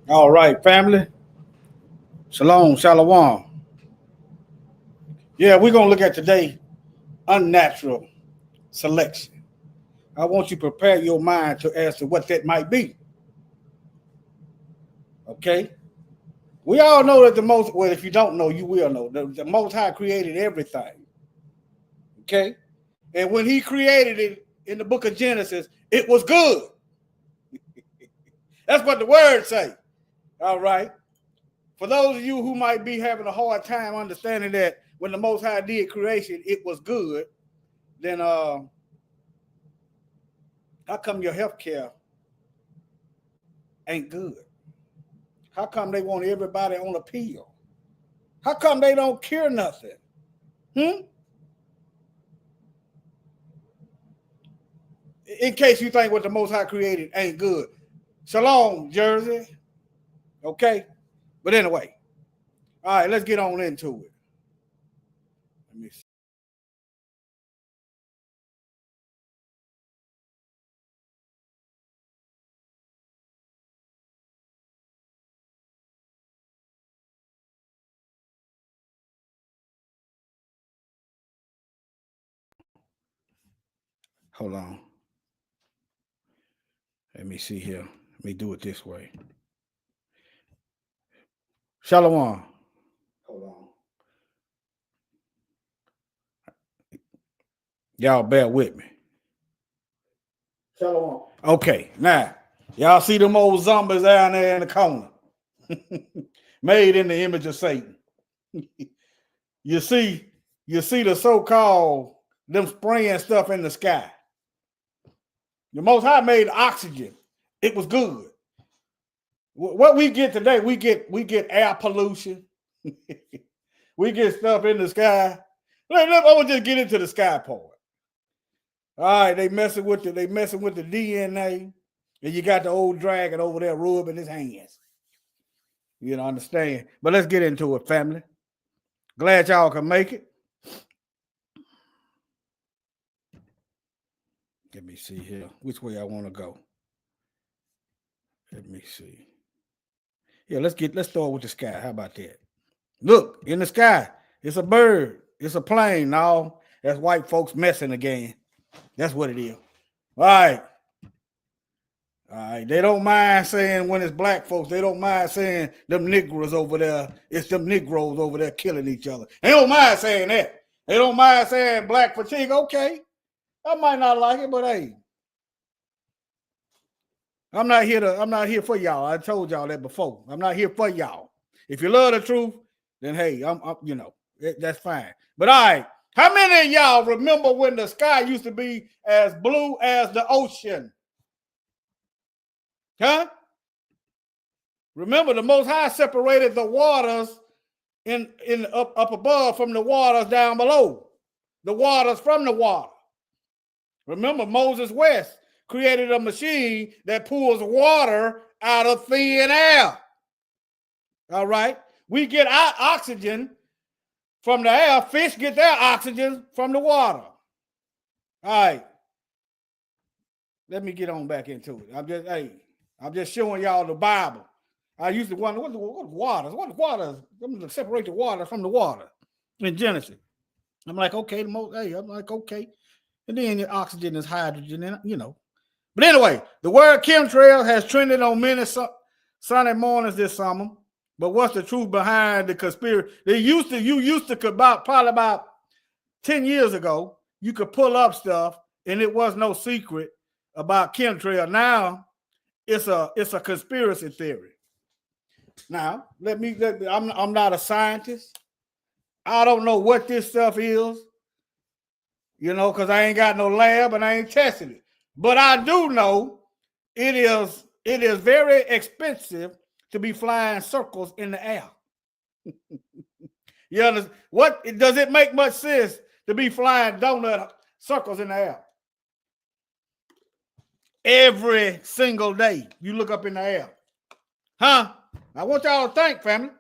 All right, family. Shalom, shalom. Yeah, we're gonna look at today unnatural selection. I want you to prepare your mind to as to what that might be. Okay. We all know that the most well, if you don't know, you will know. The Most High created everything. Okay. And when he created it in the book of Genesis, it was good. That's what the words say. All right. For those of you who might be having a hard time understanding that when the Most High did creation, it was good, then how come your health care ain't good? How come they want everybody on a pill? How come they don't cure nothing? In case you think what the Most High created ain't good. Shalom, Jersey. Okay? But anyway, all right, let's get on into it. Let me see. Hold on. Let me see here. Let me do it this way. Shalom. Hold on. Y'all bear with me. Shalom. Okay, now, y'all see them old zombies down there in the corner. Made in the image of Satan. You see the so-called them spraying stuff in the sky. The Most High made oxygen. It was good. What we get today, we get air pollution. We get stuff in the sky. I'm gonna just get into the sky part. All right, they messing with the DNA, and you got the old dragon over there rubbing his hands. You don't understand. But let's get into it, family. Glad y'all can make it. Let me see here. Which way I want to go? Let me see. Yeah, let's start with the sky. How about that? Look, in the sky, it's a bird. It's a plane. No, that's white folks messing again. That's what it is. All right. All right. They don't mind saying when it's black folks, they don't mind saying them Negroes over there. It's them Negroes over there killing each other. They don't mind saying that. They don't mind saying black fatigue. Okay. I might not like it, but hey. I'm not here for y'all. I told y'all that before. I'm not here for y'all. If you love the truth, then hey, I'm that's fine. But all right. How many of y'all remember when the sky used to be as blue as the ocean? Huh? Remember, the Most High separated the waters in up above from the waters down below. The waters from the water. Remember, Moses West created a machine that pulls water out of thin air. All right? We get our oxygen from the air. Fish get their oxygen from the water. All right. Let me get on back into it. I'm just showing y'all the Bible. I used to wonder what waters? What waters? I'm going to separate the water from the water in Genesis. I'm like, okay, okay. And then the oxygen is hydrogen, and But anyway, the word chemtrail has trended on many Sunday mornings this summer. But what's the truth behind the conspiracy? You used to probably about 10 years ago, you could pull up stuff and it was no secret about chemtrail. Now it's a conspiracy theory. Now, I'm not a scientist. I don't know what this stuff is, because I ain't got no lab and I ain't tested it. But I do know it is very expensive to be flying circles in the air. You understand? Does it make much sense to be flying donut circles in the air? Every single day you look up in the air. Huh? I want y'all to think, family.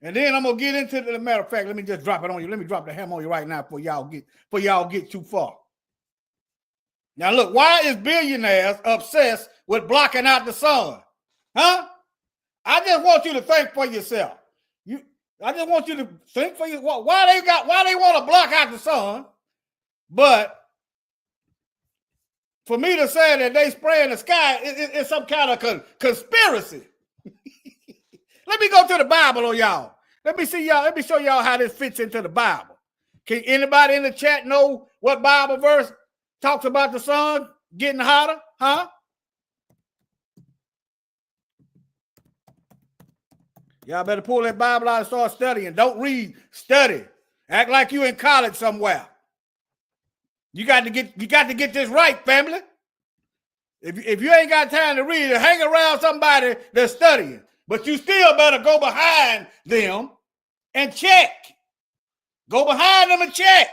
And then I'm gonna get into the matter of fact. Let me just drop it on you. Let me drop the hammer on you right now before y'all get too far. Now look, why is billionaires obsessed with blocking out the sun? Huh? just want you to think for yourself. I just want you to think for yourself. Why they want to block out the sun, but for me to say that they spray in the sky is some kind of conspiracy. Let me go to the Bible on y'all. Let me show y'all how this fits into the Bible. Can anybody in the chat know what Bible verse talks about the sun getting hotter? Huh? Y'all better pull that Bible out and start studying. Don't read, study. Act like you in college somewhere. You got to get this right, family. If you ain't got time to read it, hang around somebody that's studying. But you still better go behind them and check. Go behind them and check.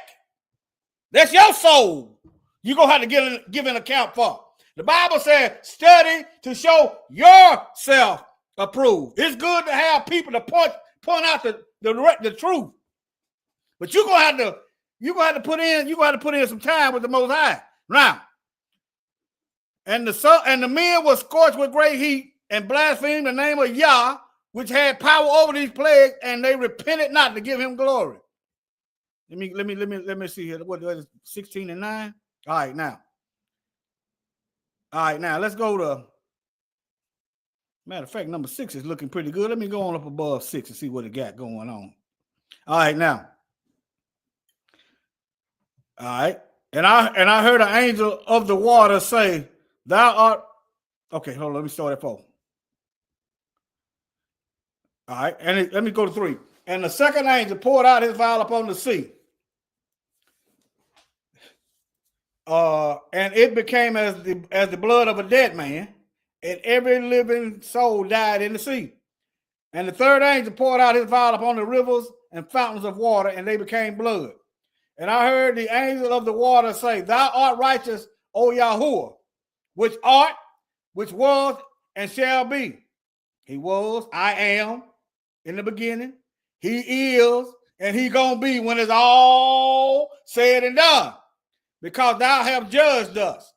That's your soul. You're going to have to give an account for. The Bible says, study to show yourself approved. It's good to have people to point out the truth. But you're going to have to put in some time with the Most High. Now, and the men were scorched with great heat and blasphemed the name of Yah, which had power over these plagues, and they repented not to give him glory. Let me see here. What is 16 and 9? All right, now let's go to. Matter of fact, number 6 is looking pretty good. Let me go on up above 6 and see what it got going on. All right, now. All right, and I heard an angel of the water say, "Thou art." Okay, hold on. Let me start at 4. All right, and let me go to 3. And the second angel poured out his vial upon the sea. And it became as the blood of a dead man, and every living soul died in the sea. And the third angel poured out his vial upon the rivers and fountains of water, and they became blood. And I heard the angel of the water say, "Thou art righteous, O Yahuwah, which art, which was, and shall be. He was, I am, in the beginning. He is, and he gonna be when it's all said and done. Because thou have judged us.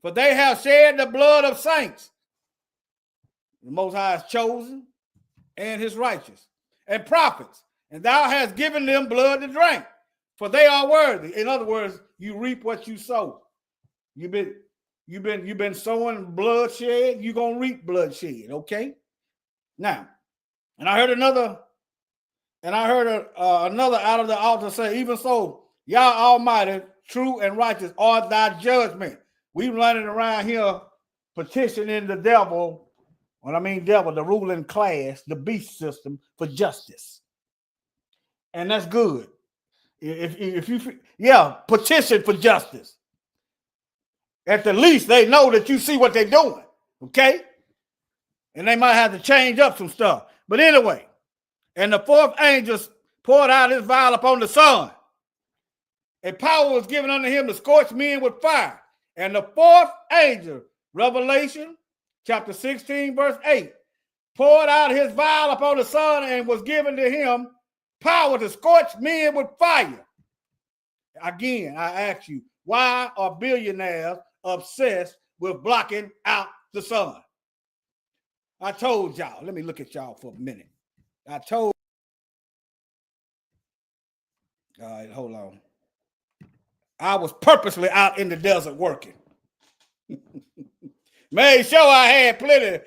For they have shed the blood of saints. The Most High is chosen, and his righteous, and prophets. And thou hast given them blood to drink. For they are worthy." In other words, you reap what you sow. You've been sowing bloodshed, you're gonna reap bloodshed, okay? Now, and I heard another out of the altar say, "Even so, Yah Almighty, true and righteous are thy judgment." We running around here petitioning the devil, when I mean devil, the ruling class, the beast system, for justice. And that's good. If you petition for justice. At the least, they know that you see what they're doing, okay? And they might have to change up some stuff. But anyway, and the fourth angel poured out his vial upon the sun. And power was given unto him to scorch men with fire. And the fourth angel, Revelation chapter 16, verse 8, poured out his vial upon the sun and was given to him power to scorch men with fire. Again, I ask you, why are billionaires obsessed with blocking out the sun? I told y'all. Let me look at y'all for a minute. All right, hold on. I was purposely out in the desert working. Made sure I had plenty of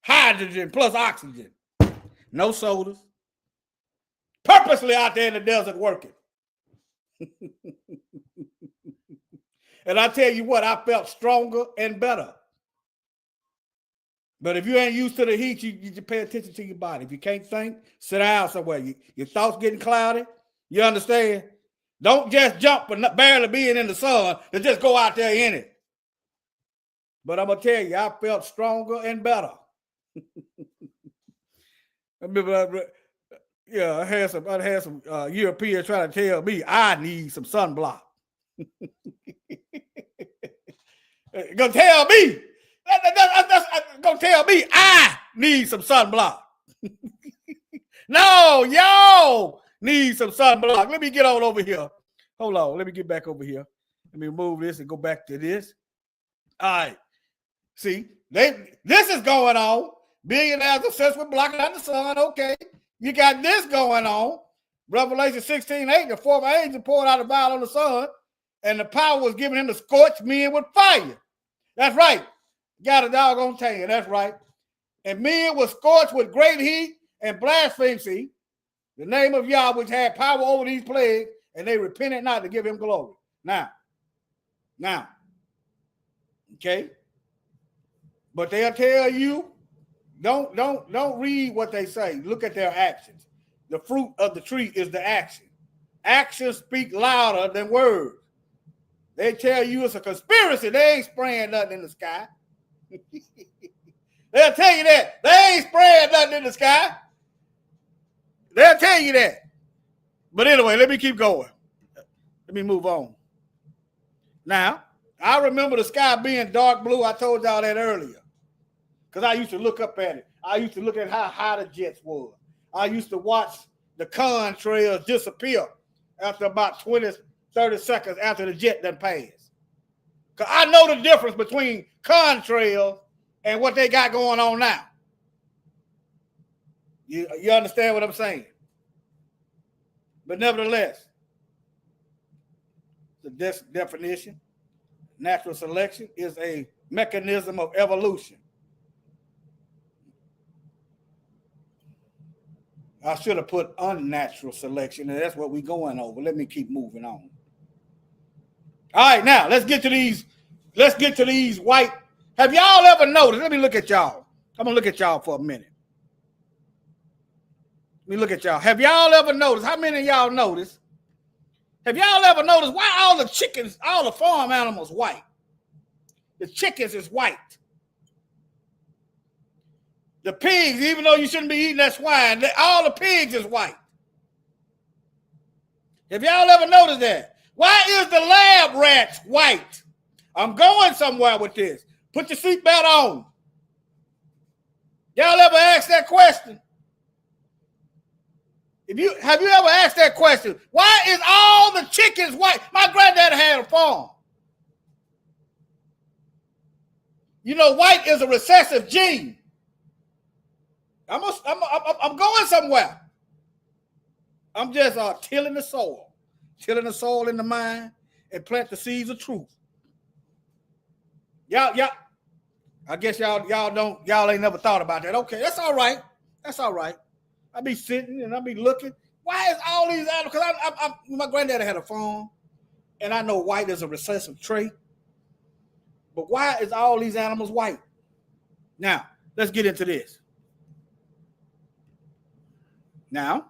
hydrogen plus oxygen. No sodas. Purposely out there in the desert working. And I tell you what, I felt stronger and better. But if you ain't used to the heat, you pay attention to your body. If you can't think, sit down somewhere. Your thoughts getting cloudy. You understand? Don't just jump for barely being in the sun to just go out there in it. But I'm going to tell you, I felt stronger and better. Yeah, I had some Europeans trying to tell me I need some sunblock. Gonna tell me. Gonna tell me I need some sunblock. No, y'all need some sunblock. Let me get on over here. Hold on. Let me get back over here. Let me remove this and go back to this. All right. See, this is going on. Billionaires obsessed with blocking out the sun. Okay. You got this going on. Revelation 16:8, the fourth angel poured out a vial on the sun, and the power was given him to scorch men with fire. That's right. Got a doggone tan. That's right. And men were scorched with great heat and blasphemy the name of Yah, which had power over these plagues, and they repented not to give him glory. Now, okay. But they'll tell you, don't read what they say. Look at their actions. The fruit of the tree is the action. Actions speak louder than words. They tell you it's a conspiracy. They ain't spraying nothing in the sky. They'll tell you that. They ain't spraying nothing in the sky. They'll tell you that. But anyway, let me keep going. Let me move on. Now, I remember the sky being dark blue. I told y'all that earlier. Because I used to look up at it. I used to look at how high the jets were. I used to watch the contrails disappear after about 20, 30 seconds after the jet done passed. Because I know the difference between contrails and what they got going on now. You understand what I'm saying? But nevertheless, the definition, natural selection is a mechanism of evolution. I should have put unnatural selection, and that's what we're going over. Let me keep moving on. All right, now let's get to these. Let's get to these white. Have y'all ever noticed? Let me look at y'all. I'm gonna look at y'all for a minute. Let me look at y'all. Have y'all ever noticed? How many of y'all noticed? Have y'all ever noticed why all the chickens, all the farm animals, white? The chickens is white. The pigs, even though you shouldn't be eating that swine, all the pigs is white. Have y'all ever noticed that? Why is the lab rats white? I'm going somewhere with this. Put your seatbelt on. Y'all ever asked that question? Have you ever asked that question? Why is all the chickens white? My granddad had a farm. You know, white is a recessive gene. I'm going somewhere. I'm just tilling the soil in the mind and plant the seeds of truth. Y'all, I guess y'all ain't never thought about that. Okay, that's all right. That's all right. I be sitting and I be looking. Why is all these animals? Because my granddad had a farm, and I know white is a recessive trait. But why is all these animals white? Now, let's get into this. Now,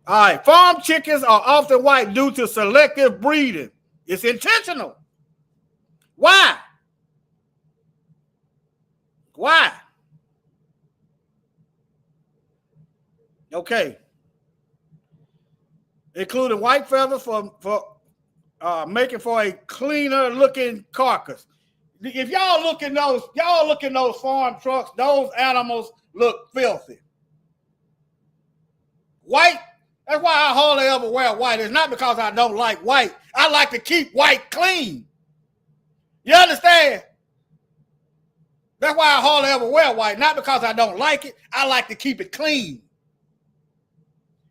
all right, farm chickens are often white due to selective breeding. It's intentional. Why? Why? Okay. Including white feathers for making for a cleaner looking carcass. If y'all look in those farm trucks, those animals look filthy. White, that's why I hardly ever wear white. It's not because I don't like white. I like to keep white clean. You understand? That's why I hardly ever wear white. Not because I don't like it. I like to keep it clean.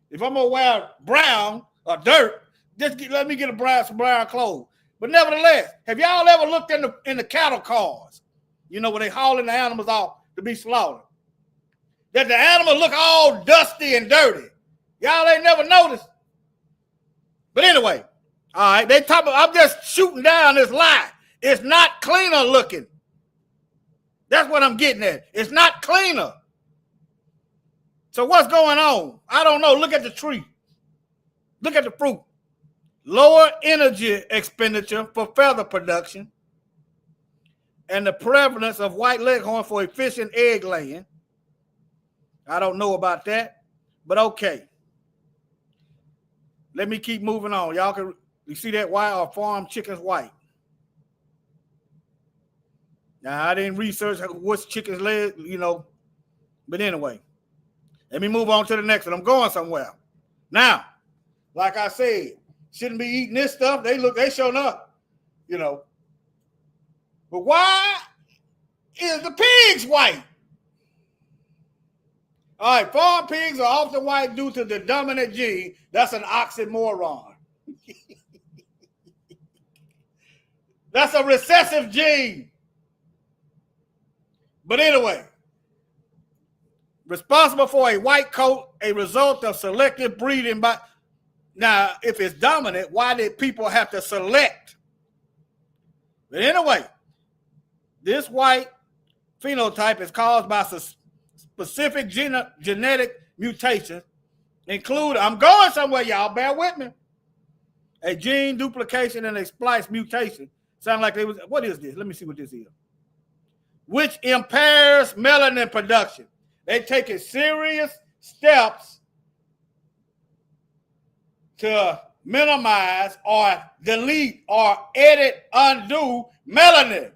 If I'm going to wear brown or dirt, let me get some brown clothes. But nevertheless, have y'all ever looked in the cattle cars? You know, when they hauling the animals off to be slaughtered. That the animals look all dusty and dirty. Y'all ain't never noticed. But anyway, all right, I'm just shooting down this lie. It's not cleaner looking. That's what I'm getting at. It's not cleaner. So what's going on? I don't know. Look at the tree. Look at the fruit. Lower energy expenditure for feather production and the prevalence of white leghorn for efficient egg laying. I don't know about that, but okay. Let me keep moving on. You see that? Why are farm chickens white? Now, I didn't research which chickens lay, but anyway, let me move on to the next one. I'm going somewhere. Now, like I said, shouldn't be eating this stuff. They showing up, But why is the pigs white? All right, farm pigs are often white due to the dominant gene. That's an oxymoron. That's a recessive gene. But anyway, responsible for a white coat, a result of selective breeding. Now, if it's dominant, why did people have to select? But anyway, this white phenotype is caused by specific genetic mutations, include, I'm going somewhere, y'all, bear with me, a gene duplication and a splice mutation. Sound like they was, what is this? Let me see what this is. Which impairs melanin production. They taking serious steps to minimize or delete or edit, undo melanin.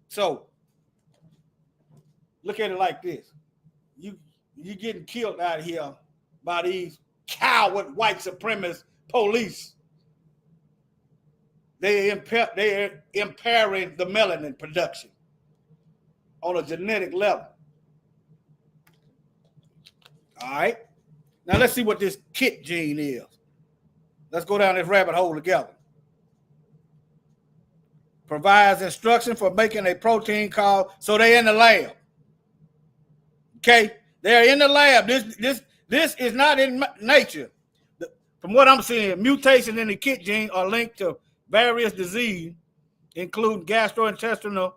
So look at it like this. You getting killed out here by these coward white supremacist police. They're impairing the melanin production on a genetic level. All right. Now let's see what this KIT gene is. Let's go down this rabbit hole together. Provides instruction for making a protein called, so they're in the lab. Okay, they're in the lab. This is not in nature. From what I'm seeing, mutations in the KIT gene are linked to various diseases, including gastrointestinal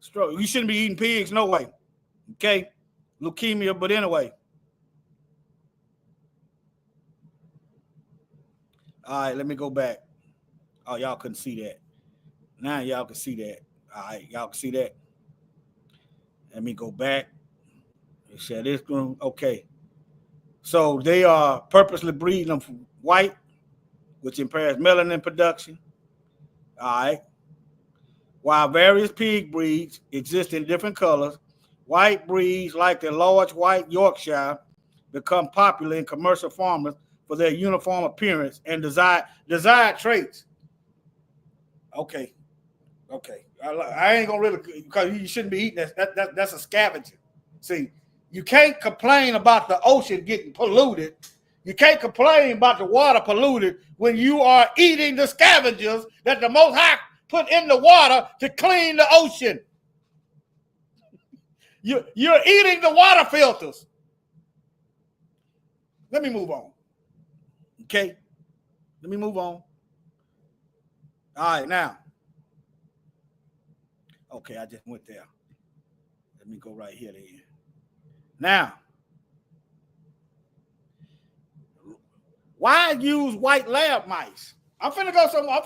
stroke. You shouldn't be eating pigs, no way. Okay, leukemia, but anyway. All right, let me go back. Oh, y'all couldn't see that. Now y'all can see that. All right, y'all can see that. Let me go back. Share this room. Okay. So they are purposely breeding them from white, which impairs melanin production. All right. While various pig breeds exist in different colors, white breeds like the large white Yorkshire become popular in commercial farmers for their uniform appearance and desired traits. Okay. I ain't gonna really, because you shouldn't be eating that. That's a scavenger. See, you can't complain about the ocean getting polluted. You can't complain about the water polluted when you are eating the scavengers that the Most High put in the water to clean the ocean. You're eating the water filters. Let me move on. Okay? Let me move on. All right, now. Okay, I just went there. Let me go right here then. Now, why use white lab mice? I'm finna go somewhere.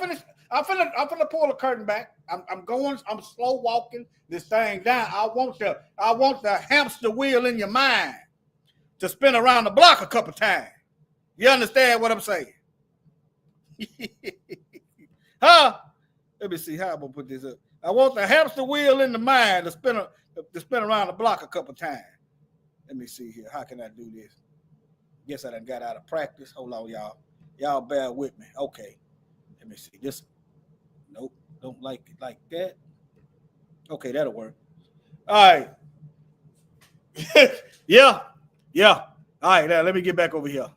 I'm finna pull the curtain back. I'm slow walking this thing down. I want the hamster wheel in your mind to spin around the block a couple times. You understand what I'm saying? Huh? Let me see how I'm gonna put this up. I want the hamster wheel in the mind to spin around the block a couple times. Let me see here. How can I do this? Guess I done got out of practice. Hold on, y'all. Y'all bear with me. Okay. Let me see. This. Nope. Don't like it like that. Okay, that'll work. All right. Yeah. All right, now let me get back over here.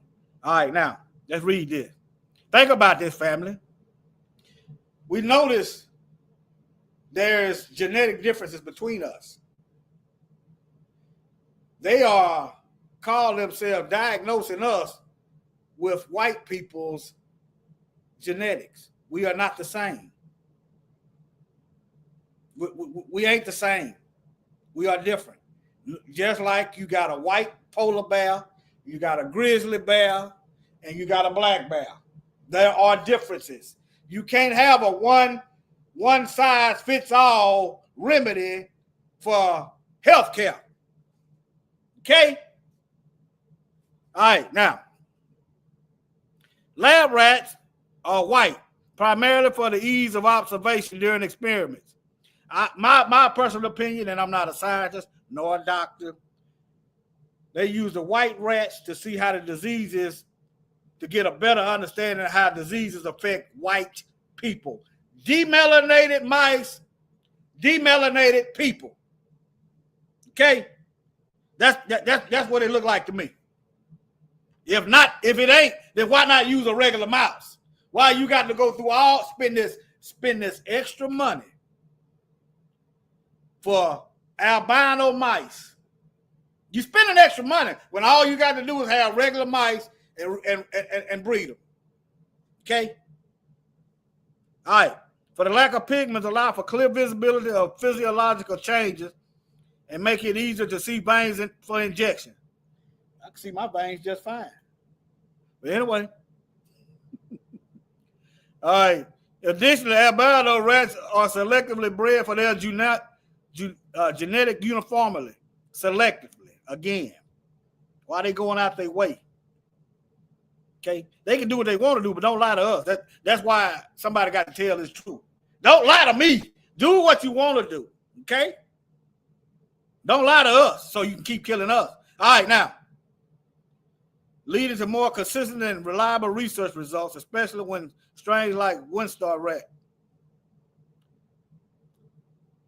All right, now let's read this. Think about this, family. We notice there's genetic differences between us. They are calling themselves diagnosing us with white people's genetics. We are not the same. We ain't the same. We are different. Just like you got a white polar bear, you got a grizzly bear, and you got a black bear. There are differences. You can't have a one size fits all remedy for healthcare. Okay? All right, now, lab rats are white, primarily for the ease of observation during experiments. My personal opinion, and I'm not a scientist nor a doctor, they use the white rats to see how the diseases, to get a better understanding of how diseases affect white people. Demelanated mice, demelanated people. Okay? That's what it looked like to me. If it ain't, then why not use a regular mouse? Why you got to go through spend this extra money for albino mice? You spending extra money when all you got to do is have regular mice and breed them. Okay? All right. For the lack of pigments, allow for clear visibility of physiological changes and make it easier to see veins for injection. I can see my veins just fine. But anyway. All right. Additionally, albino rats are selectively bred for their genetic uniformity. Selectively. Again. Why they going out their way? Okay? They can do what they want to do, but don't lie to us. That's why somebody got to tell this truth. Don't lie to me. Do what you want to do. Okay? Don't lie to us so you can keep killing us. All right, now. Leading to more consistent and reliable research results, especially when strains like Windstar rat.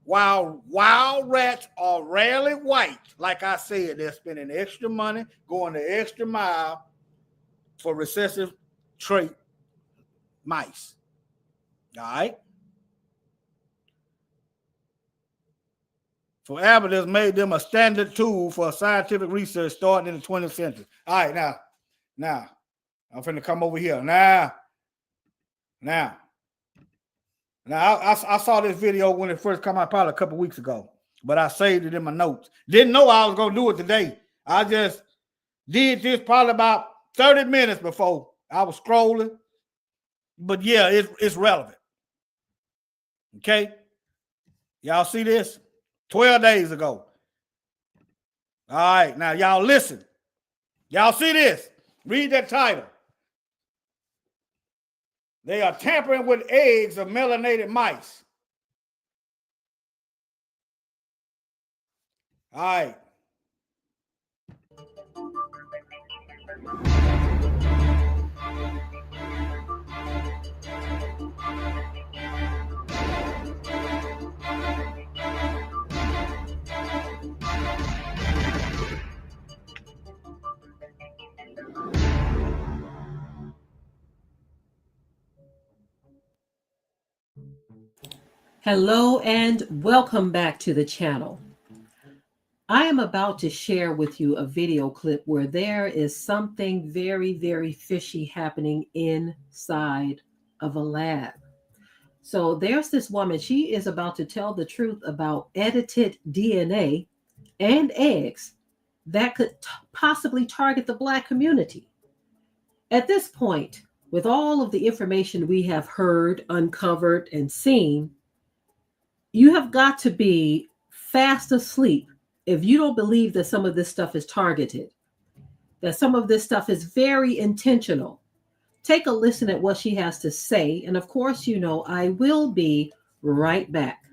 While wild rats are rarely white, like I said, they're spending extra money, going the extra mile for recessive trait mice. All right? For Abbott made them a standard tool for scientific research starting in the 20th century. All right, now, I'm finna come over here. Now, I saw this video when it first came out probably a couple weeks ago, but I saved it in my notes. Didn't know I was gonna do it today. I just did this probably about 30 minutes before I was scrolling. But yeah, it's relevant. Okay? Y'all see this? 12 days ago. All right, now y'all listen. Y'all see this? Read that title. They are tampering with eggs of melanated mice. All right. Hello and welcome back to the channel. I am about to share with you a video clip where there is something very, very fishy happening inside of a lab. So there's this woman, she is about to tell the truth about edited DNA and eggs that could possibly target the Black community. At this point, with all of the information we have heard, uncovered, and seen, you have got to be fast asleep if you don't believe that some of this stuff is targeted, that some of this stuff is very intentional. Take a listen at what she has to say. And of course, you know, I will be right back.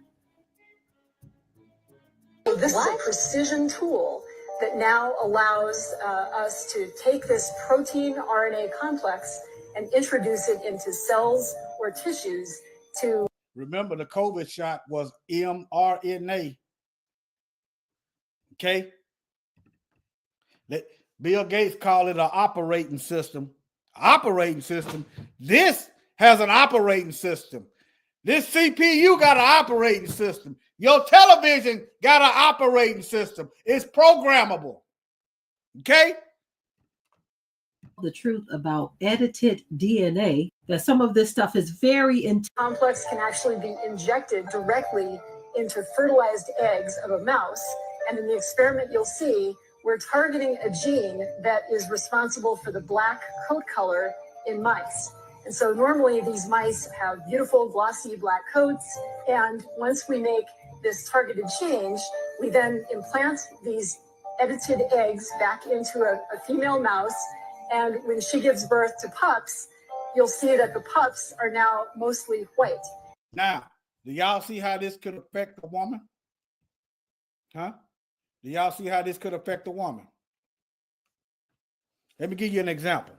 This is a precision tool that now allows us to take this protein RNA complex and introduce it into cells or tissues to... Remember, the COVID shot was mRNA. Okay? Bill Gates called it an operating system. Operating system. This has an operating system. This CPU got an operating system. Your television got an operating system. It's programmable. Okay? The truth about edited DNA, that some of this stuff is very complex can actually be injected directly into fertilized eggs of a mouse. And in the experiment, you'll see we're targeting a gene that is responsible for the black coat color in mice. And so normally these mice have beautiful glossy black coats. And once we make this targeted change, we then implant these edited eggs back into a female mouse. And when she gives birth to pups, you'll see that the pups are now mostly white. Now, do y'all see how this could affect a woman? Huh? Do y'all see how this could affect a woman? Let me give you an example.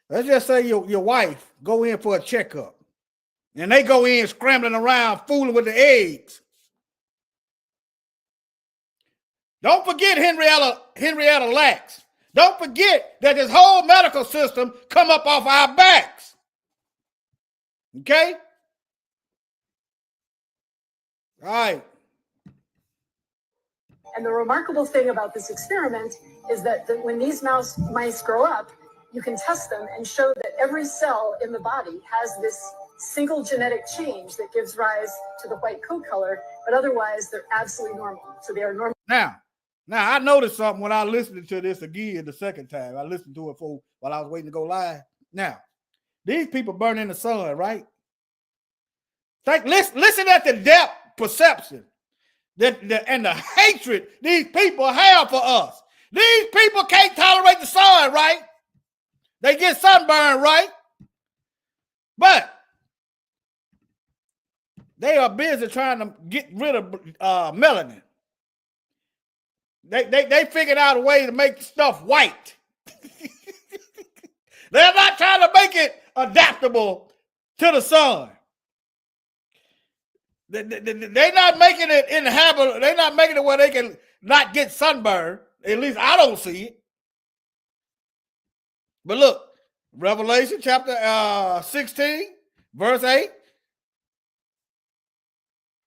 Let's just say your wife go in for a checkup. And they go in scrambling around, fooling with the eggs. Don't forget Henrietta Lacks. Don't forget that this whole medical system come up off our backs. Okay? All right. And the remarkable thing about this experiment is that when these mice grow up, you can test them and show that every cell in the body has this single genetic change that gives rise to the white coat color, but otherwise they're absolutely normal. So they are normal. Now I noticed something when I listened to this again the second time. I listened to it while I was waiting to go live. Now, these people burn in the sun, right? Listen at the depth perception and the hatred these people have for us. These people can't tolerate the sun, right? They get sunburned, right? But they are busy trying to get rid of melanin. They figured out a way to make stuff white. They're not trying to make it adaptable to the sun. They're not making it inhabitable. They're not making it where they can not get sunburned. At least I don't see it. But look, Revelation chapter 16, verse 8.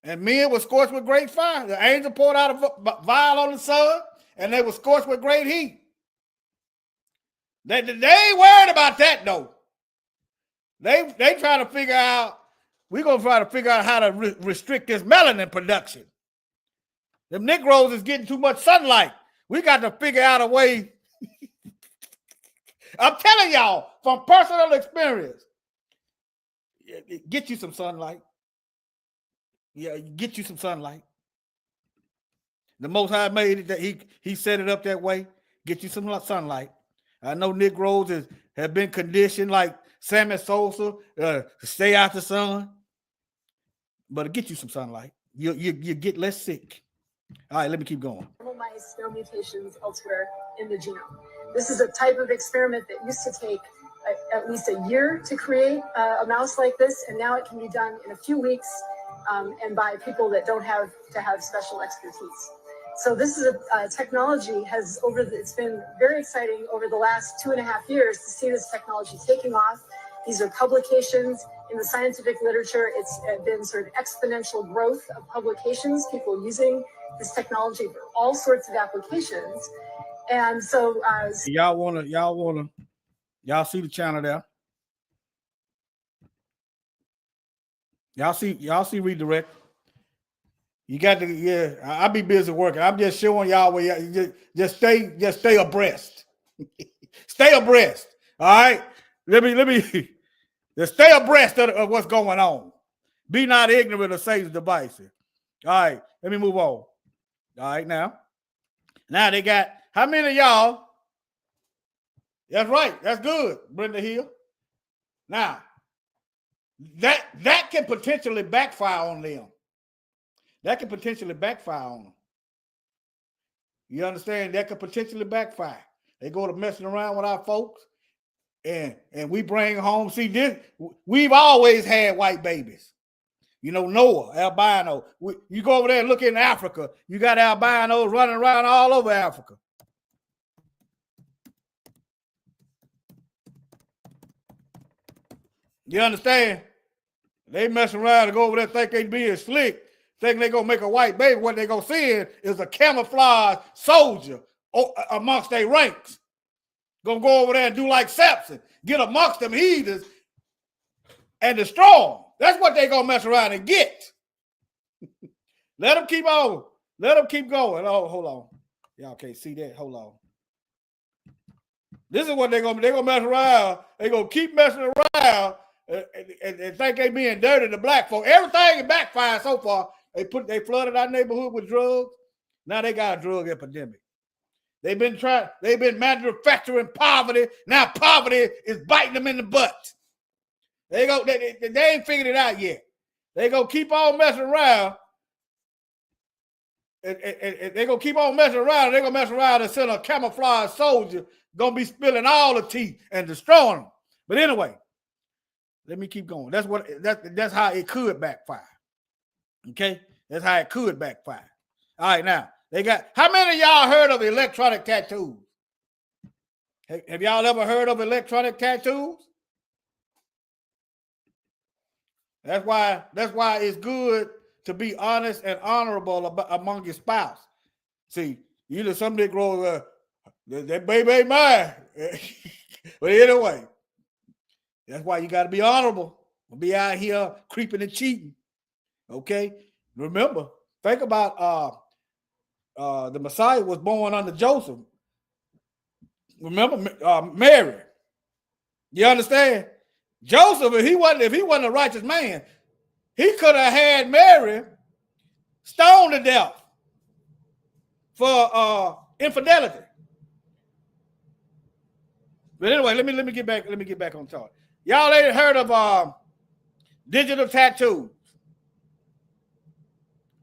And men were scorched with great fire. The angel poured out a vial on the sun, and they were scorched with great heat. They ain't worried about that, though. They try to figure out, we're going to try to figure out how to restrict this melanin production. Them Negroes is getting too much sunlight. We got to figure out a way. I'm telling y'all from personal experience, get you some sunlight. Yeah, get you some sunlight. The Most High made it that he set it up that way. Get you some sunlight. I know Negroes have been conditioned like Sammy Sosa to stay out the sun, but get you some sunlight. You get less sick. All right, let me keep going. Normal mice, no mutations elsewhere in the genome. This is a type of experiment that used to take at least a year to create a mouse like this, and now it can be done in a few weeks and by people that don't have to have special expertise. So this is a technology it's been very exciting over the last 2.5 years to see this technology taking off. These are publications in the scientific literature. It's been sort of exponential growth of publications, people using this technology for all sorts of applications. And so y'all see the channel there? Y'all see redirect. You got to, I'll be busy working. I'm just showing y'all where you just stay abreast. Stay abreast. All right. Let me just stay abreast of what's going on. Be not ignorant of Satan's devices. All right, let me move on. All right, now they got how many of y'all? That's right. That's good, Brenda Hill. Now, that can potentially backfire on them. That can potentially backfire on them. You understand? That could potentially backfire. They go to messing around with our folks, and we bring home. See, this we've always had white babies. You know, Noah, albino. You go over there and look in Africa, you got albinos running around all over Africa. You understand? They mess around and go over there, think they being slick, thinking they gonna make a white baby. What they gonna see is a camouflage soldier amongst their ranks. Gonna go over there and do like Samson, get amongst them heathens and destroy them. That's what they gonna mess around and get. Let them keep on. Let them keep going. Oh, hold on. Y'all can't see that. Hold on. This is what they're gonna mess around. They're gonna keep messing around and think they being dirty to black folk. Everything is backfired so far. They flooded our neighborhood with drugs. Now they got a drug epidemic. They've been manufacturing poverty. Now poverty is biting them in the butt. They ain't figured it out yet. They gonna keep on messing around. And they gonna keep on messing around. They're gonna mess around and send a camouflage soldier, gonna be spilling all the tea and destroying them. But anyway, Let me keep going. That's how it could backfire. Okay, that's how it could backfire. All right, now they got. How many of y'all heard of electronic tattoos? Have y'all ever heard of electronic tattoos? That's why it's good to be honest and honorable among your spouse. See, you know some Negroes, that baby ain't mine. But anyway, that's why you got to be honorable. Don't be out here creeping and cheating. Okay? Remember, think about the Messiah was born under Joseph. Remember Mary. You understand? Joseph, if he wasn't a righteous man, he could have had Mary stoned to death for infidelity. But anyway, let me get back on talk. Y'all ain't heard of digital tattoos.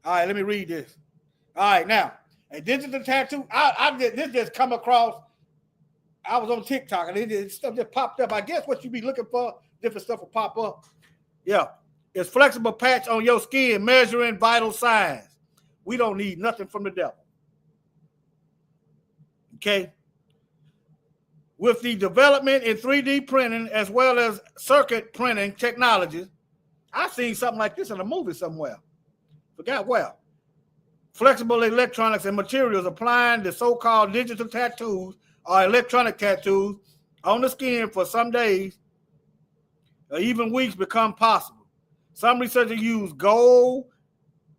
All right, let me read this. All right, now a digital tattoo. This just come across. I was on TikTok and stuff just popped up. I guess what you be looking for, different stuff will pop up. Yeah, it's flexible patch on your skin measuring vital signs. We don't need nothing from the devil. Okay. With the development in 3D printing as well as circuit printing technologies, I've seen something like this in a movie somewhere. Forgot where. Flexible electronics and materials applying the so-called digital tattoos or electronic tattoos on the skin for some days or even weeks become possible. Some researchers use gold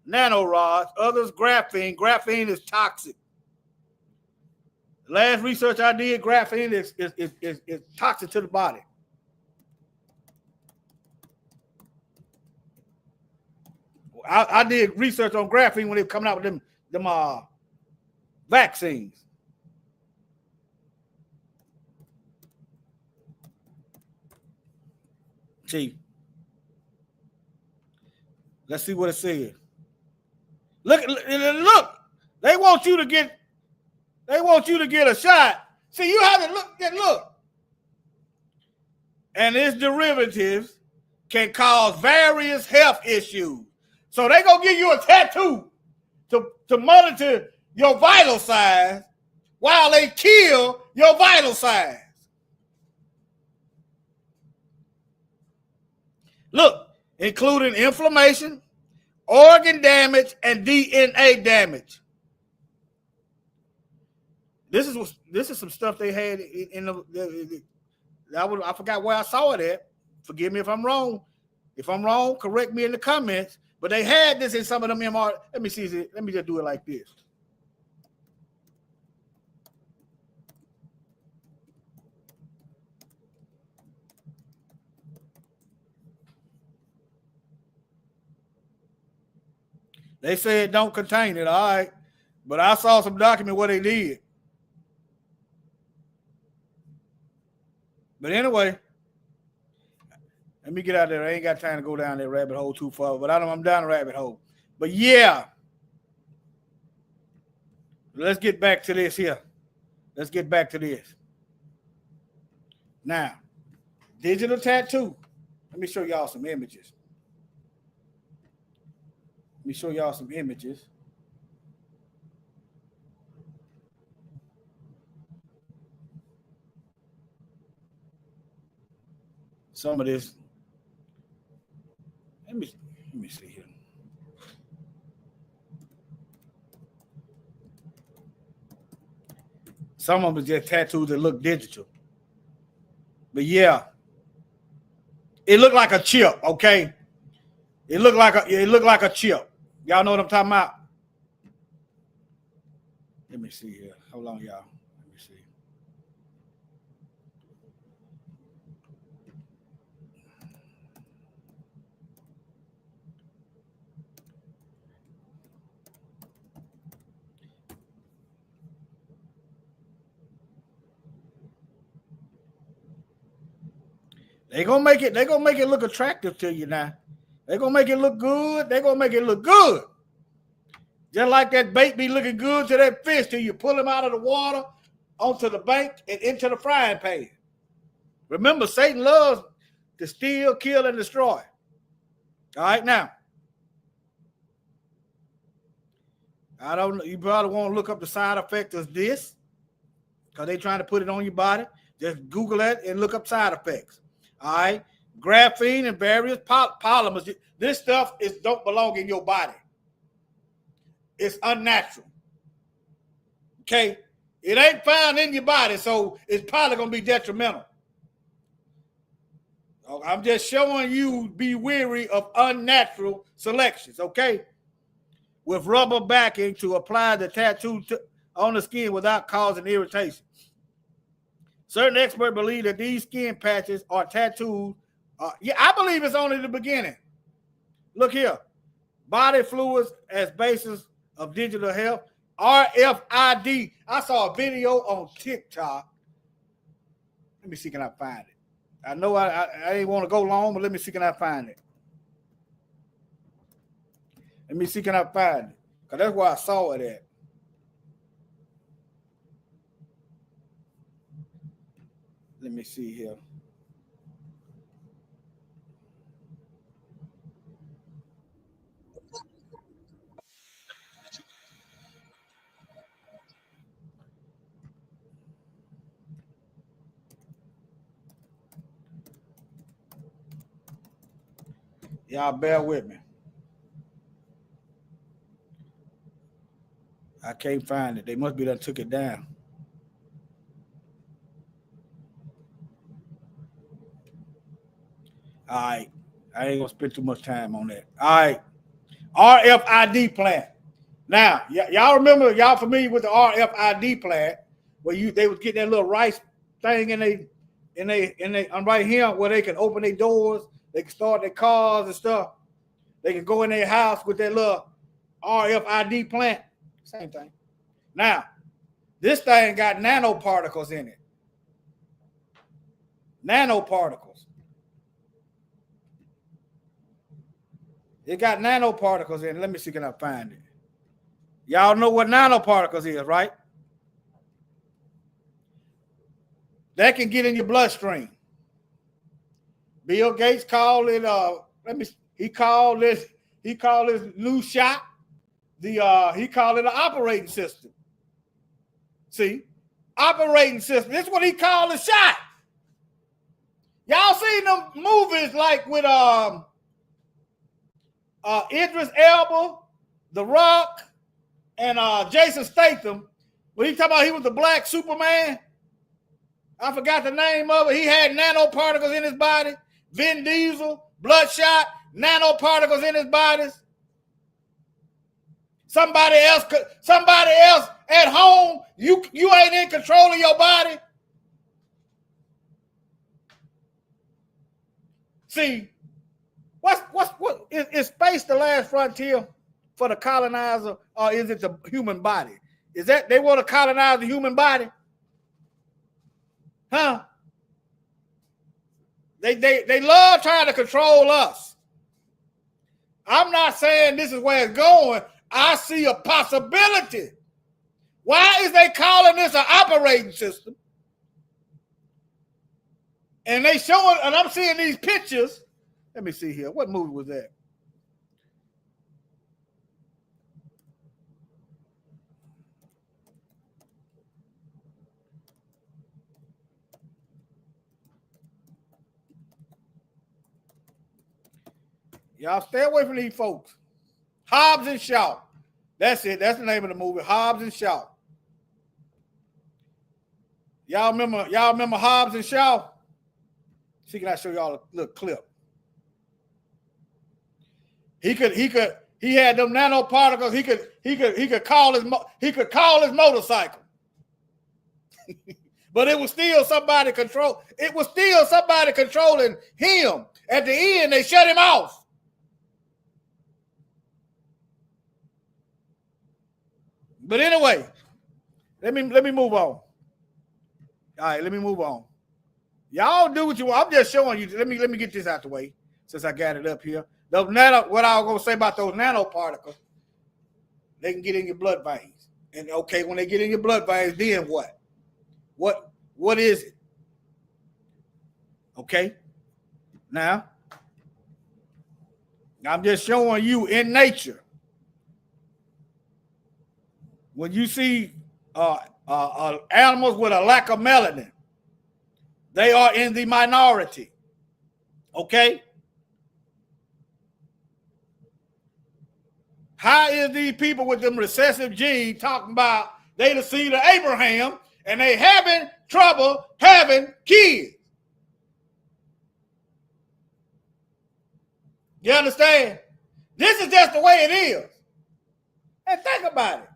nanorods, others graphene. Graphene is toxic. Last research I did, graphene is toxic to the body. I did research on graphene when they were coming out with them vaccines. See, let's see what it says. Look! They want you to get a shot. See, you have to look. And its derivatives can cause various health issues. So they gonna give you a tattoo to monitor your vital signs while they kill your vital signs. Look, including inflammation, organ damage, and DNA damage. This is some stuff they had in I forgot where I saw it at. Forgive me if I'm wrong. If I'm wrong, correct me in the comments. But they had this in some of them MR. Let me see. Let me just do it like this. They said don't contain it, all right. But I saw some document what they did. But anyway, let me get out there. I ain't got time to go down that rabbit hole too far, but I'm down the rabbit hole. But yeah, let's get back to this here. Let's get back to this. Now, digital tattoo. Let me show y'all some images. Some of this. Let me see here. Some of them just tattoos that look digital. But yeah, it looked like a chip, okay? It looked like a chip. Y'all know what I'm talking about? Let me see here. Hold on, y'all. Let me see. They're gonna make it look attractive to you now. They're gonna make it look good. Just like that bait be looking good to that fish till you pull him out of the water onto the bank and into the frying pan. Remember, Satan loves to steal, kill, and destroy. All right, now. I don't know. You probably want to look up the side effect of this because they're trying to put it on your body. Just Google it and look up side effects. All right. Graphene and various polymers. This stuff don't belong in your body. It's unnatural. Okay. It ain't found in your body, so it's probably going to be detrimental. I'm just showing you be wary of unnatural selections, okay? With rubber backing to apply the tattoo on the skin without causing irritation. Certain experts believe that these skin patches are tattoos. Yeah, I believe it's only the beginning. Look here. Body fluids as basis of digital health. RFID. I saw a video on TikTok. Let me see, can I find it? I know I didn't want to go long, but let me see, can I find it? Let me see, can I find it? Because that's where I saw it at. Let me see here. Y'all bear with me. I can't find it. They must be done took it down. All right. I ain't gonna spend too much time on that. All right. RFID plant. Now, y'all remember, y'all familiar with the RFID plant where they was getting that little rice thing in they right here where they can open their doors, they can start their cars and stuff. They can go in their house with that little RFID plant. Same thing. Now, this thing got nanoparticles in it. Nanoparticles. It got nanoparticles in it. Let me see, can I find it? Y'all know what nanoparticles is, right? That can get in your bloodstream. Bill Gates called it he called this new shot. He called it an operating system. See? Operating system. This is what he called a shot. Y'all seen them movies like with Idris Elba, The Rock, and Jason Statham. When he talking about he was the black Superman. I forgot the name of it. He had nanoparticles in his body. Vin Diesel, Bloodshot, nanoparticles in his bodies. Somebody else at home, you ain't in control of your body. See, what is space the last frontier for the colonizer, or is it the human body? Is that they want to colonize the human body? Huh? They love trying to control us. I'm not saying this is where it's going. I see a possibility. Why is they calling this an operating system? And they showing, and I'm seeing these pictures. Let me see here. What movie was that? Y'all stay away from these folks. Hobbs and Shaw. That's it. That's the name of the movie. Hobbs and Shaw. Y'all remember Hobbs and Shaw? See, can I show y'all a little clip? He had them nanoparticles. He could call his motorcycle. But it was still somebody controlling him. At the end, they shut him off. But anyway, let me move on. All right, let me move on. Y'all do what you want. I'm just showing you. Let me get this out the way since I got it up here. What I was gonna say about those nanoparticles, they can get in your blood veins. And okay, when they get in your blood veins, then what? What is it? Okay. Now, I'm just showing you in nature. When you see animals with a lack of melanin, they are in the minority. Okay? How is these people with them recessive genes talking about they the seed of Abraham and they having trouble having kids? You understand? This is just the way it is. And think about it.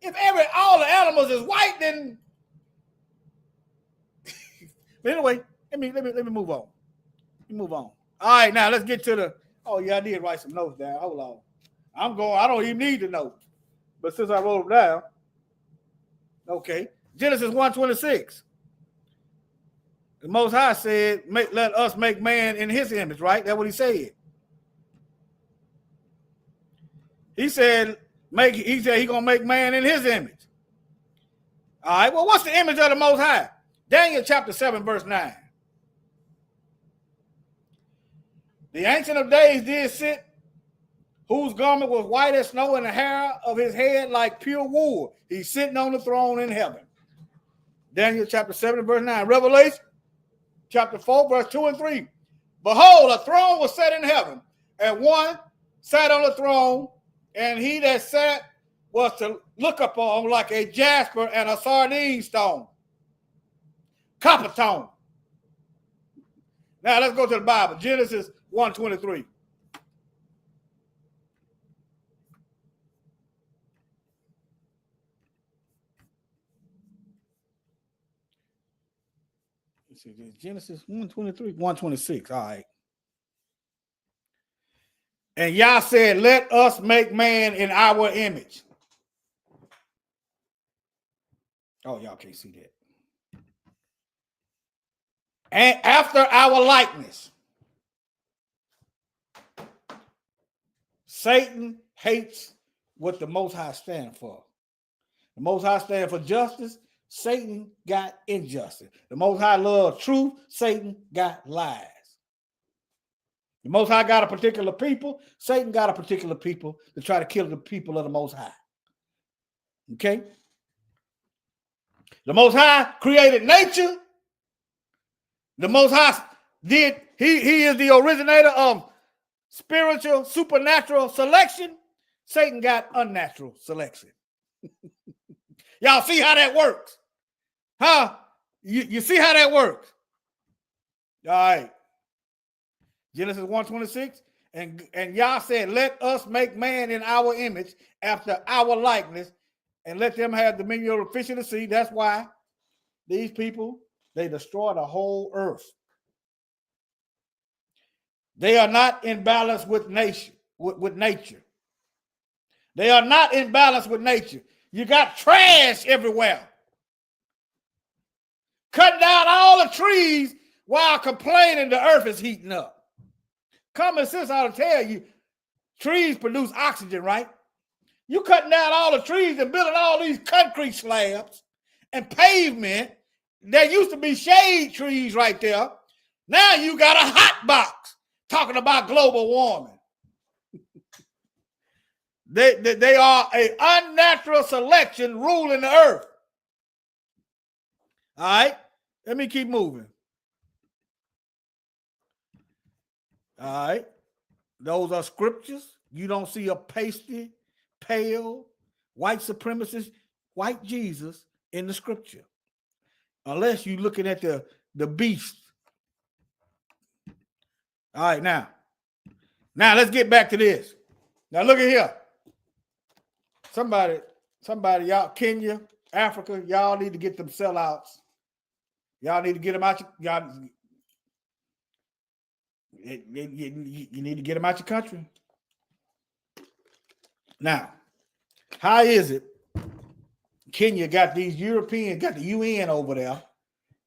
If all the animals is white, then but anyway, let me move on. Let me move on. All right, now let's get to the. Oh yeah, I did write some notes down. Hold on. I don't even need the notes. But since I wrote them down, okay. Genesis 1:26. The Most High said, let us make man in his image, right? That's what he said. He said he's gonna make man in his image. All right, well, what's the image of the Most High? Daniel chapter 7, verse 9. The Ancient of Days did sit, whose garment was white as snow, and the hair of his head like pure wool. He's sitting on the throne in heaven. Daniel chapter 7, verse 9. Revelation chapter 4, verse 2 and 3. Behold, a throne was set in heaven, and one sat on the throne, and he that sat was to look upon like a jasper and a sardine stone. Copper tone. Now let's go to the Bible. Genesis 1:23. Let's see, Genesis 1:23, 1:26. All right. And Yah said, let us make man in our image. Oh, y'all can't see that. And after our likeness. Satan hates what the Most High stand for. The Most High stand for justice. Satan got injustice. The Most High loves truth. Satan got lies. The Most High got a particular people. Satan got a particular people to try to kill the people of the Most High. Okay? The Most High created nature. The Most High he is the originator of spiritual, supernatural selection. Satan got unnatural selection. Y'all see how that works? Huh? You see how that works? All right. Genesis 1:26. And Yah said, let us make man in our image after our likeness, and let them have dominion over fish in the sea. That's why these people, they destroy the whole earth. They are not in balance with nature. They are not in balance with nature. You got trash everywhere. Cutting down all the trees while complaining the earth is heating up. Common sense ought to tell you, trees produce oxygen, right? You cutting down all the trees and building all these concrete slabs and pavement. There used to be shade trees right there. Now you got a hot box talking about global warming. They are an unnatural selection ruling the earth. All right, let me keep moving. All right, those are scriptures. You don't see a pasty, pale, white supremacist, white Jesus in the scripture, unless you're looking at the beast. All right, now let's get back to this. Now look at here. Somebody, y'all, Kenya, Africa, y'all need to get them sellouts. Y'all need to get them out. You need to get them out your country. Now, how is it Kenya got these Europeans, got the UN over there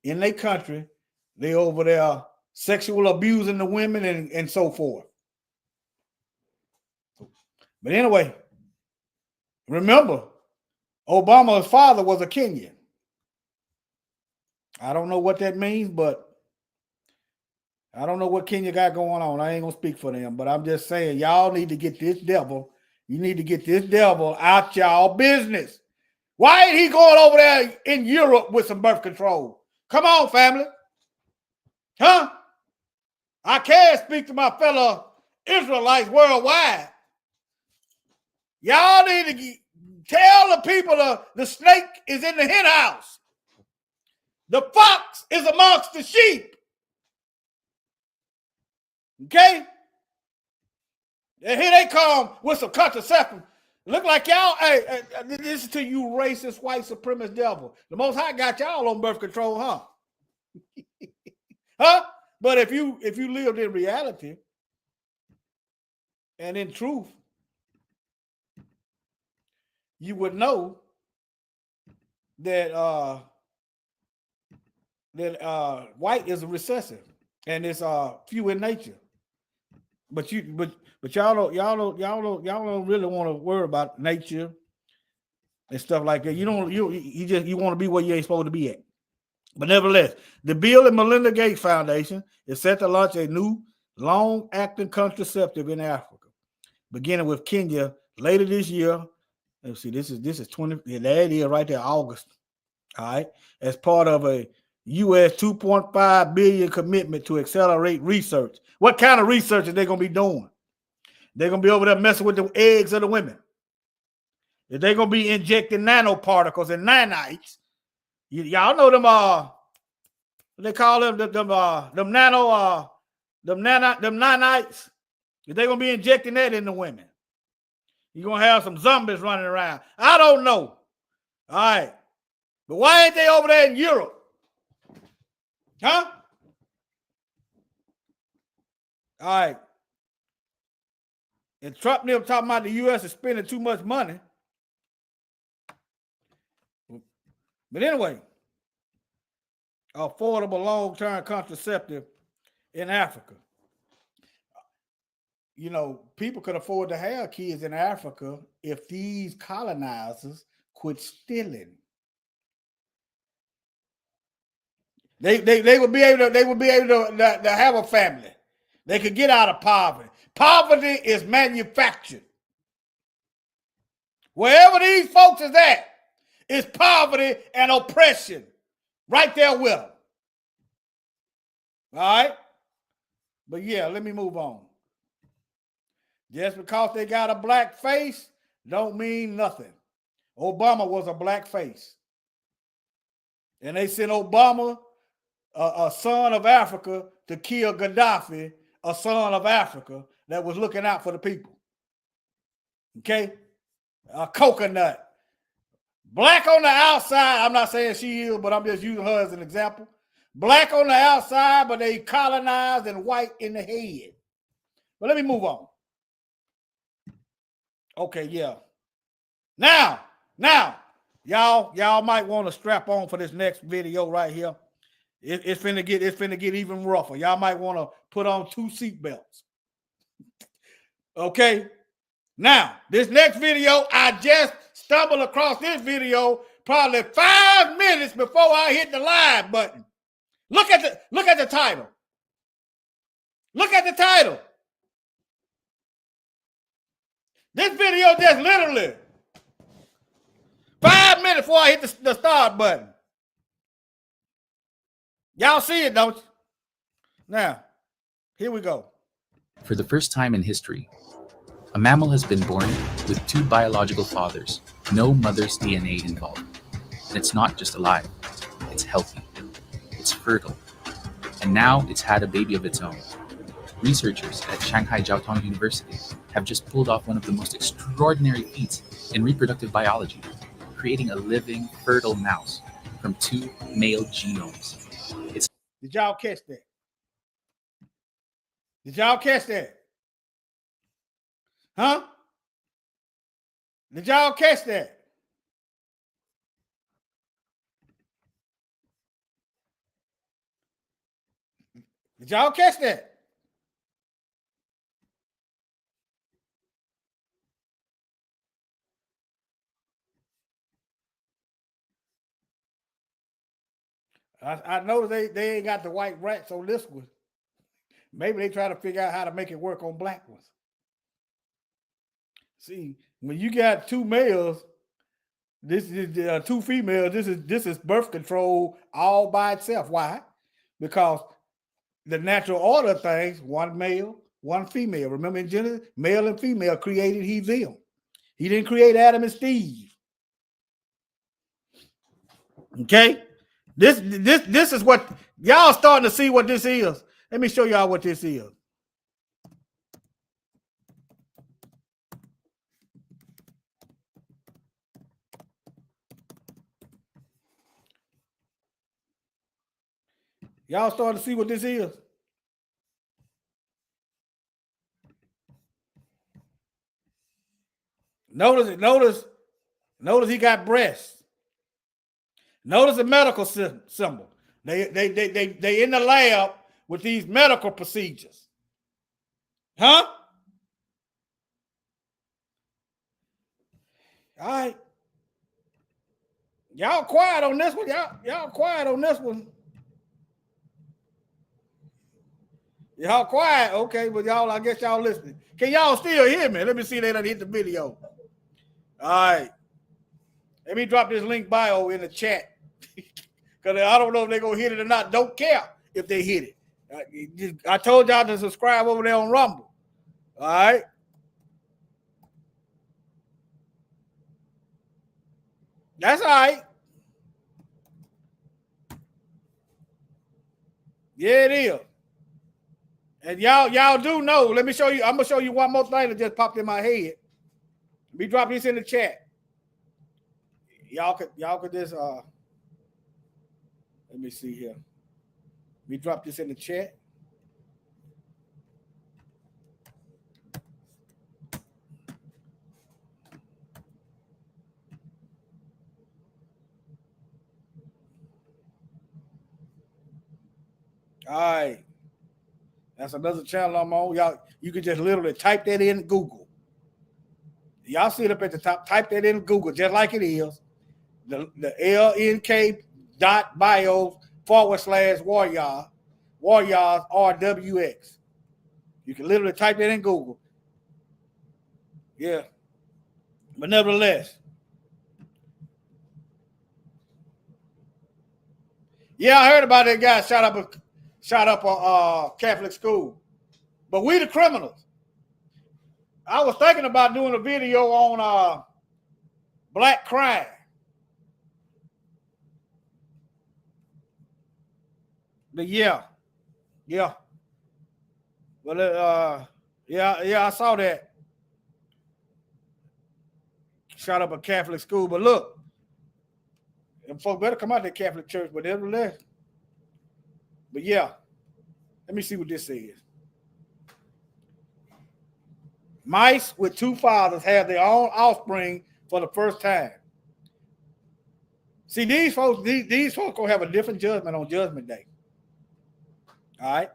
in their country? They over there sexual abusing the women and so forth. But anyway, remember, Obama's father was a Kenyan. I don't know what that means, but I don't know what Kenya got going on. I ain't gonna speak for them, but I'm just saying y'all need to get this devil. You need to get this devil out y'all business. Why ain't he going over there in Europe with some birth control? Come on, family. Huh? I can't speak to my fellow Israelites worldwide. Y'all need to tell the people the snake is in the hen house. The fox is amongst the sheep. Okay? And here they come with some contraception. Look like y'all, hey, this is to you racist, white supremacist devil. The Most High got y'all on birth control, huh? Huh? But if you lived in reality and in truth, you would know that white is a recessive and it's few in nature. But y'all don't really want to worry about nature and stuff like that. You want to be where you ain't supposed to be at. But nevertheless, the Bill and Melinda Gates Foundation is set to launch a new long-acting contraceptive in Africa, beginning with Kenya later this year. Let's see, this is 20. Yeah, there it is right there, August. All right, as part of a U.S. $2.5 billion commitment to accelerate research. What kind of research are they going to be doing? They're going to be over there messing with the eggs of the women. If they're going to be injecting nanoparticles and nanites, y'all know them. They call them them nanites. If they're going to be injecting that in the women, you're going to have some zombies running around. I don't know. All right, but why ain't they over there in Europe? Huh? All right. And Trump and them talking about the U.S. is spending too much money. But anyway, affordable long-term contraceptive in Africa. You know, people could afford to have kids in Africa if these colonizers quit stealing. They would be able to have a family. They could get out of poverty. Poverty is manufactured. Wherever these folks is at, is poverty and oppression right there with them. All right? But yeah, let me move on. Just because they got a black face don't mean nothing. Obama was a black face. And they sent Obama, a son of Africa, to kill Gaddafi, a son of Africa that was looking out for the people. Okay? A coconut. Black on the outside. I'm not saying she is, but I'm just using her as an example. Black on the outside, but they colonized and white in the head. But let me move on. Okay, yeah. Now, y'all might want to strap on for this next video right here. It's finna get even rougher. Y'all might want to put on 2 seatbelts. Okay. Now, this next video, I just stumbled across this video probably 5 minutes before I hit the live button. Look at the title. Look at the title. This video just literally 5 minutes before I hit the start button. Y'all see it, don't you? Now, here we go. For the first time in history, a mammal has been born with 2 biological fathers, no mother's DNA involved. And it's not just alive, it's healthy, it's fertile, and now it's had a baby of its own. Researchers at Shanghai Jiao Tong University have just pulled off one of the most extraordinary feats in reproductive biology, creating a living, fertile mouse from 2 male genomes. Did y'all catch that? Did y'all catch that? Huh? Did y'all catch that? Did y'all catch that? I know they ain't got the white rats on this one. Maybe they try to figure out how to make it work on black ones. See, when you got two males, this is two females. This is birth control all by itself. Why? Because the natural order of things: one male, one female. Remember in Genesis, male and female created he them. He didn't create Adam and Steve. Okay, this is what y'all starting to see what this is. Let me show y'all what this is. Y'all starting to see what this is. Notice he got breasts. Notice the medical symbol. They in the lab with these medical procedures. Huh? All right. Y'all quiet on this one. Y'all quiet on this one. Y'all quiet. Okay, but y'all, I guess y'all listening. Can y'all still hear me? Let me see they done hit the video. All right. Let me drop this link bio in the chat. Because I don't know if they're going to hit it or not. Don't care if they hit it. I told y'all to subscribe over there on Rumble. All right. That's all right. Yeah, it is. And y'all do know. Let me show you. I'm gonna show you one more thing that just popped in my head. Let me drop this in the chat. Y'all could just let me see here. Let me drop this in the chat. All right. That's another channel I'm on. Y'all, you can just literally type that in Google. Y'all see it up at the top. Type that in Google just like it is. The lnk.bio/warrior. Warriors RWX. You can literally type that in Google. Yeah. But nevertheless. Yeah, I heard about that guy shot up a Catholic school. But we the criminals. I was thinking about doing a video on black crime. But yeah. But I saw that. Shot up a Catholic school. But look, them folks better come out to the Catholic church, but nevertheless. But yeah, let me see what this says. Mice with two fathers have their own offspring for the first time. See, these folks gonna have a different judgment on Judgment Day. All right.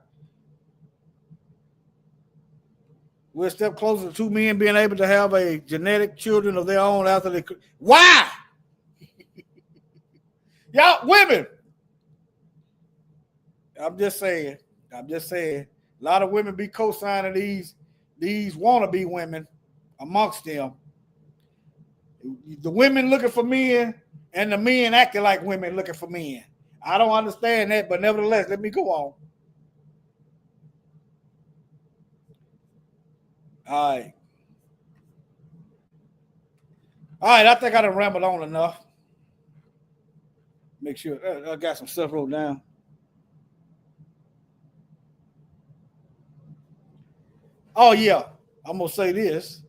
We're a step closer to two men being able to have a genetic children of their own after they. Why? Y'all women. I'm just saying. A lot of women be co-signing these wannabe women amongst them. The women looking for men and the men acting like women looking for men. I don't understand that, but nevertheless, let me go on. All right, I think I done rambled on enough. Make sure I got some stuff wrote down. Oh yeah, I'm gonna say this.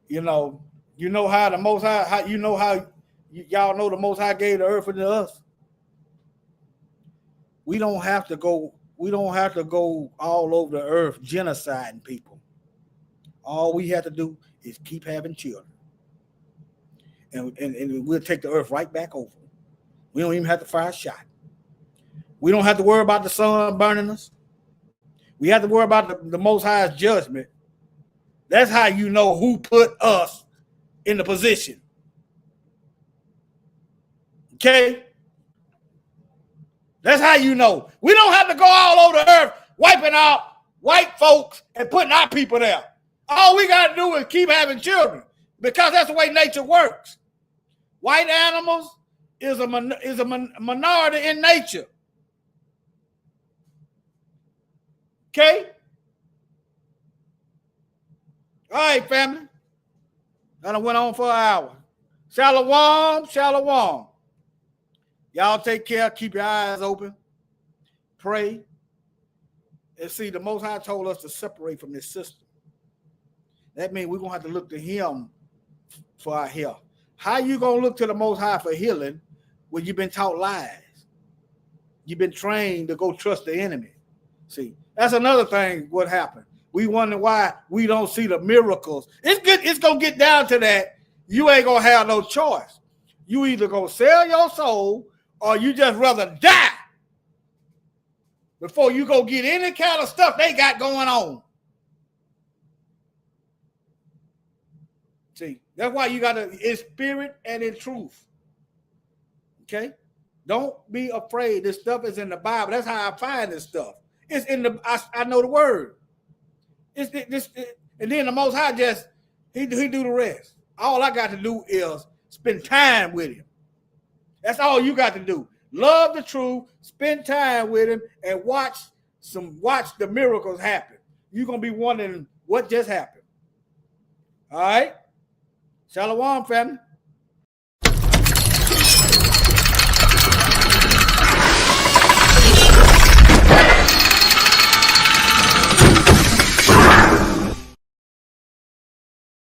You know how the Most High, y'all know the Most High gave the earth to us. We don't have to go all over the earth genociding people. All we have to do is keep having children, and we'll take the earth right back over. We don't even have to fire a shot. We don't have to worry about the sun burning us. We have to worry about the Most High's judgment. That's how you know who put us in the position. Okay? That's how you know. We don't have to go all over the earth wiping out white folks and putting our people there. All we got to do is keep having children because that's the way nature works. White animals is a minority in nature. Okay? All right, family. I done went on for an hour. Shalom, shalom. Y'all take care. Keep your eyes open. Pray. And see, the Most High told us to separate from this system. That means we're going to have to look to him for our health. How you going to look to the Most High for healing when you've been taught lies? You've been trained to go trust the enemy. See, that's another thing what happened. We wonder why we don't see the miracles. It's going to get down to that. You ain't going to have no choice. You either going to sell your soul or you just rather die before you go get any kind of stuff they got going on. See, that's why you got to, in spirit and in truth. Okay? Don't be afraid. This stuff is in the Bible. That's how I find this stuff. It's in the, I know the word. And then the Most High just, he do the rest. All I got to do is spend time with him. That's all you got to do. Love the truth, spend time with him, and watch the miracles happen. You're going to be wondering what just happened. All right? Shalom, family.